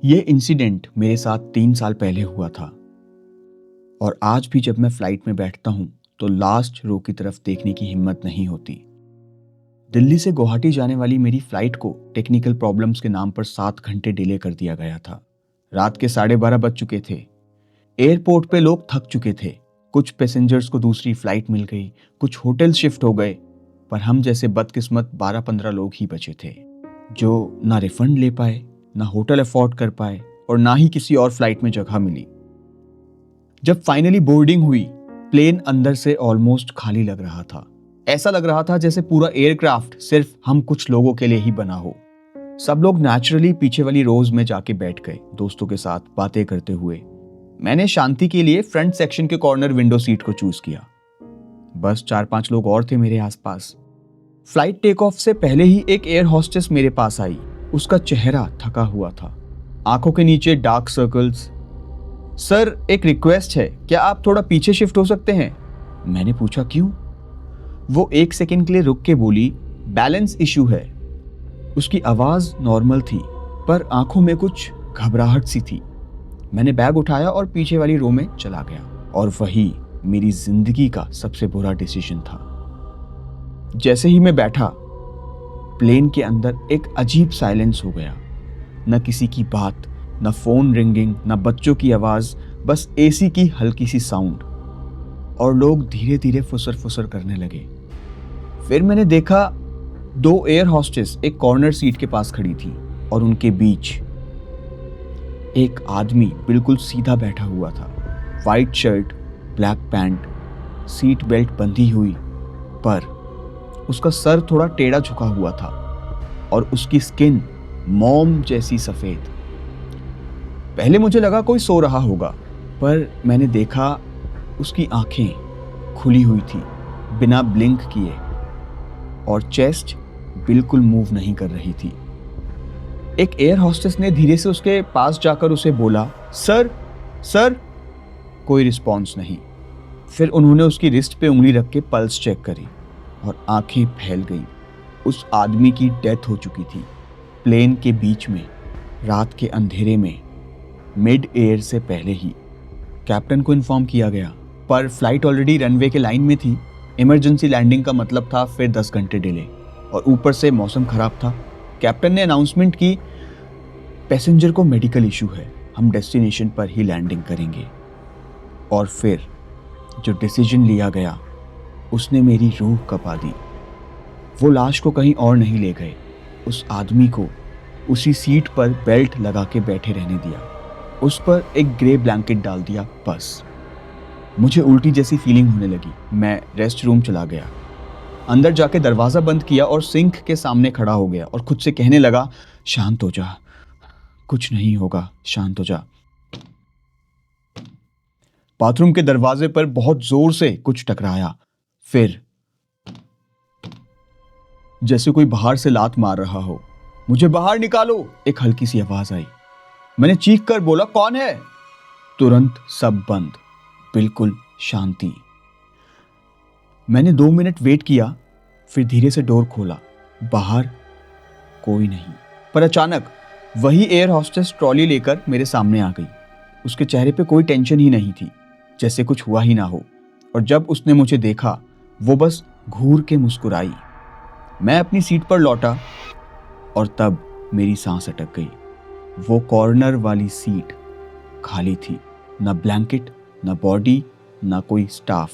ये इंसिडेंट मेरे साथ 3 साल पहले हुआ था और आज भी जब मैं फ्लाइट में बैठता हूं तो लास्ट रो की तरफ देखने की हिम्मत नहीं होती। दिल्ली से गुवाहाटी जाने वाली मेरी फ्लाइट को टेक्निकल प्रॉब्लम्स के नाम पर 7 घंटे डिले कर दिया गया था। रात के 12:30 बज चुके थे। एयरपोर्ट पे लोग थक चुके थे। कुछ पैसेंजर्स को दूसरी फ्लाइट मिल गई, कुछ होटल शिफ्ट हो गए, पर हम जैसे बदकिस्मत 12-15 लोग ही बचे थे जो ना रिफंड ले पाए, ना होटल अफोर्ड कर पाए और ना ही किसी और फ्लाइट में जगह मिली। जब फाइनली बोर्डिंग हुई, प्लेन अंदर से ऑलमोस्ट खाली लग रहा था। ऐसा लग रहा था जैसे पूरा एयरक्राफ्ट सिर्फ हम कुछ लोगों के लिए ही बना हो। सब लोग नेचुरली पीछे वाली रोज में जाके बैठ गए, दोस्तों के साथ बातें करते हुए। मैंने शांति के लिए फ्रंट सेक्शन के कॉर्नर विंडो सीट को चूज किया। बस 4-5 लोग और थे मेरे आसपास। फ्लाइट टेक ऑफ से पहले ही एक एयर होस्टेस मेरे पास आई। उसका चेहरा थका हुआ था, आंखों के नीचे डार्क सर्कल्स। सर, एक रिक्वेस्ट है, क्या आप थोड़ा पीछे शिफ्ट हो सकते हैं? मैंने पूछा क्यों? वो 1 सेकंड के लिए रुक के बोली, बैलेंस इशू है। उसकी आवाज नॉर्मल थी पर आंखों में कुछ घबराहट सी थी। मैंने बैग उठाया और पीछे वाली रो में चला गया और वही मेरी जिंदगी का सबसे बुरा डिसीजन था। जैसे ही मैं बैठा, प्लेन के अंदर एक अजीब साइलेंस हो गया। न किसी की बात, न फोन रिंगिंग, न बच्चों की आवाज, बस एसी की हल्की सी साउंड। और लोग धीरे धीरे फुसर फुसर करने लगे। फिर मैंने देखा 2 एयर होस्टेस एक कॉर्नर सीट के पास खड़ी थी और उनके बीच एक आदमी बिल्कुल सीधा बैठा हुआ था। White shirt, black pant, seat belt बंधी हुई, पर उसका सर थोड़ा टेढ़ा झुका हुआ था और उसकी स्किन मोम जैसी सफेद। पहले मुझे लगा कोई सो रहा होगा, पर मैंने देखा उसकी आंखें खुली हुई थी बिना ब्लिंक किए और चेस्ट बिल्कुल मूव नहीं कर रही थी। एक एयर होस्टेस ने धीरे से उसके पास जाकर उसे बोला, सर सर। कोई रिस्पॉन्स नहीं। फिर उन्होंने उसकी रिस्ट पे उंगली रख के पल्स चेक करी और आंखें फैल गई। उस आदमी की डेथ हो चुकी थी, प्लेन के बीच में, रात के अंधेरे में, मिड एयर से पहले ही। कैप्टन को इन्फॉर्म किया गया, पर फ्लाइट ऑलरेडी रनवे के लाइन में थी। इमरजेंसी लैंडिंग का मतलब था फिर 10 घंटे डिले और ऊपर से मौसम खराब था। कैप्टन ने अनाउंसमेंट की, पैसेंजर को मेडिकल इशू है, हम डेस्टिनेशन पर ही लैंडिंग करेंगे। और फिर जो डिसीजन लिया गया उसने मेरी रूह कपा दी। वो लाश को कहीं और नहीं ले गए, उस आदमी को उसी सीट पर बेल्ट लगा के बैठे रहने दिया, उस पर एक ग्रे ब्लैंकेट डाल दिया। बस मुझे उल्टी जैसी फीलिंग होने लगी। मैं रेस्ट रूम चला गया, अंदर जाके दरवाजा बंद किया और सिंक के सामने खड़ा हो गया और खुद से कहने लगा, शांत हो जा, कुछ नहीं होगा, शांत हो जा। बाथरूम के दरवाजे पर बहुत जोर से कुछ टकराया। फिर जैसे कोई बाहर से लात मार रहा हो। मुझे बाहर निकालो, एक हल्की सी आवाज आई। मैंने चीख कर बोला, कौन है? तुरंत सब बंद, बिल्कुल शांति। मैंने 2 मिनट वेट किया, फिर धीरे से डोर खोला। बाहर कोई नहीं, पर अचानक वही एयर होस्टेस ट्रॉली लेकर मेरे सामने आ गई। उसके चेहरे पे कोई टेंशन ही नहीं थी, जैसे कुछ हुआ ही ना हो। और जब उसने मुझे देखा, वो बस घूर के मुस्कुराई। मैं अपनी सीट पर लौटा और तब मेरी सांस अटक गई। वो कॉर्नर वाली सीट खाली थी, ना ब्लैंकेट, ना बॉडी, ना कोई स्टाफ।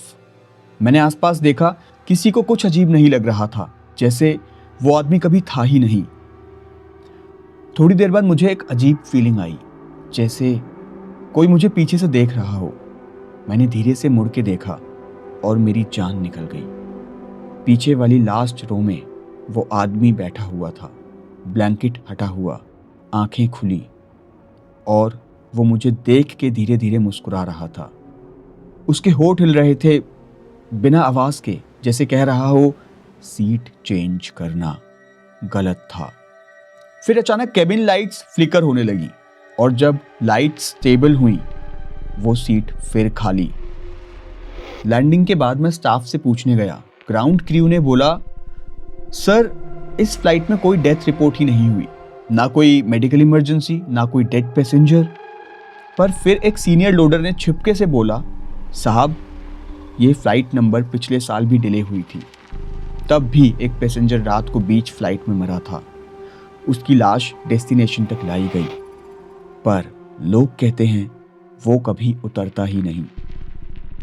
मैंने आसपास देखा, किसी को कुछ अजीब नहीं लग रहा था, जैसे वो आदमी कभी था ही नहीं। थोड़ी देर बाद मुझे एक अजीब फीलिंग आई, जैसे कोई मुझे पीछे से देख रहा हो। मैंने धीरे से मुड़ के देखा और मेरी जान निकल गई। पीछे वाली लास्ट रो में वो आदमी बैठा हुआ था, ब्लैंकेट हटा हुआ, आंखें खुली, और वो मुझे देख के धीरे धीरे मुस्कुरा रहा था। उसके होंठ हिल रहे थे बिना आवाज के, जैसे कह रहा हो, सीट चेंज करना गलत था। फिर अचानक केबिन लाइट्स फ्लिकर होने लगी और जब लाइट्स स्टेबल हुई, वो सीट फिर खाली। लैंडिंग के बाद मैं स्टाफ से पूछने गया। ग्राउंड क्रू ने बोला, सर, इस फ्लाइट में कोई डेथ रिपोर्ट ही नहीं हुई। ना कोई मेडिकल इमरजेंसी, ना कोई डेड पैसेंजर। पर फिर एक सीनियर लोडर ने छिपके से बोला, साहब ये फ्लाइट नंबर पिछले साल भी डिले हुई थी, तब भी एक पैसेंजर रात को बीच फ्लाइट में मरा था। उसकी लाश डेस्टिनेशन तक लाई गई, पर लोग कहते हैं वो कभी उतरता ही नहीं।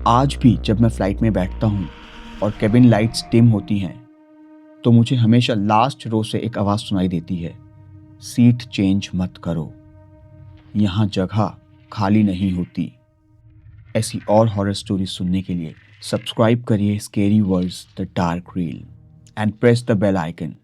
आज भी जब मैं फ्लाइट में बैठता हूँ और केबिन लाइट्स डिम होती हैं, तो मुझे हमेशा लास्ट रो से एक आवाज़ सुनाई देती है, सीट चेंज मत करो, यहाँ जगह खाली नहीं होती। ऐसी और हॉरर स्टोरी सुनने के लिए सब्सक्राइब करिए Scary Worlds The Dark Reel and press the bell icon.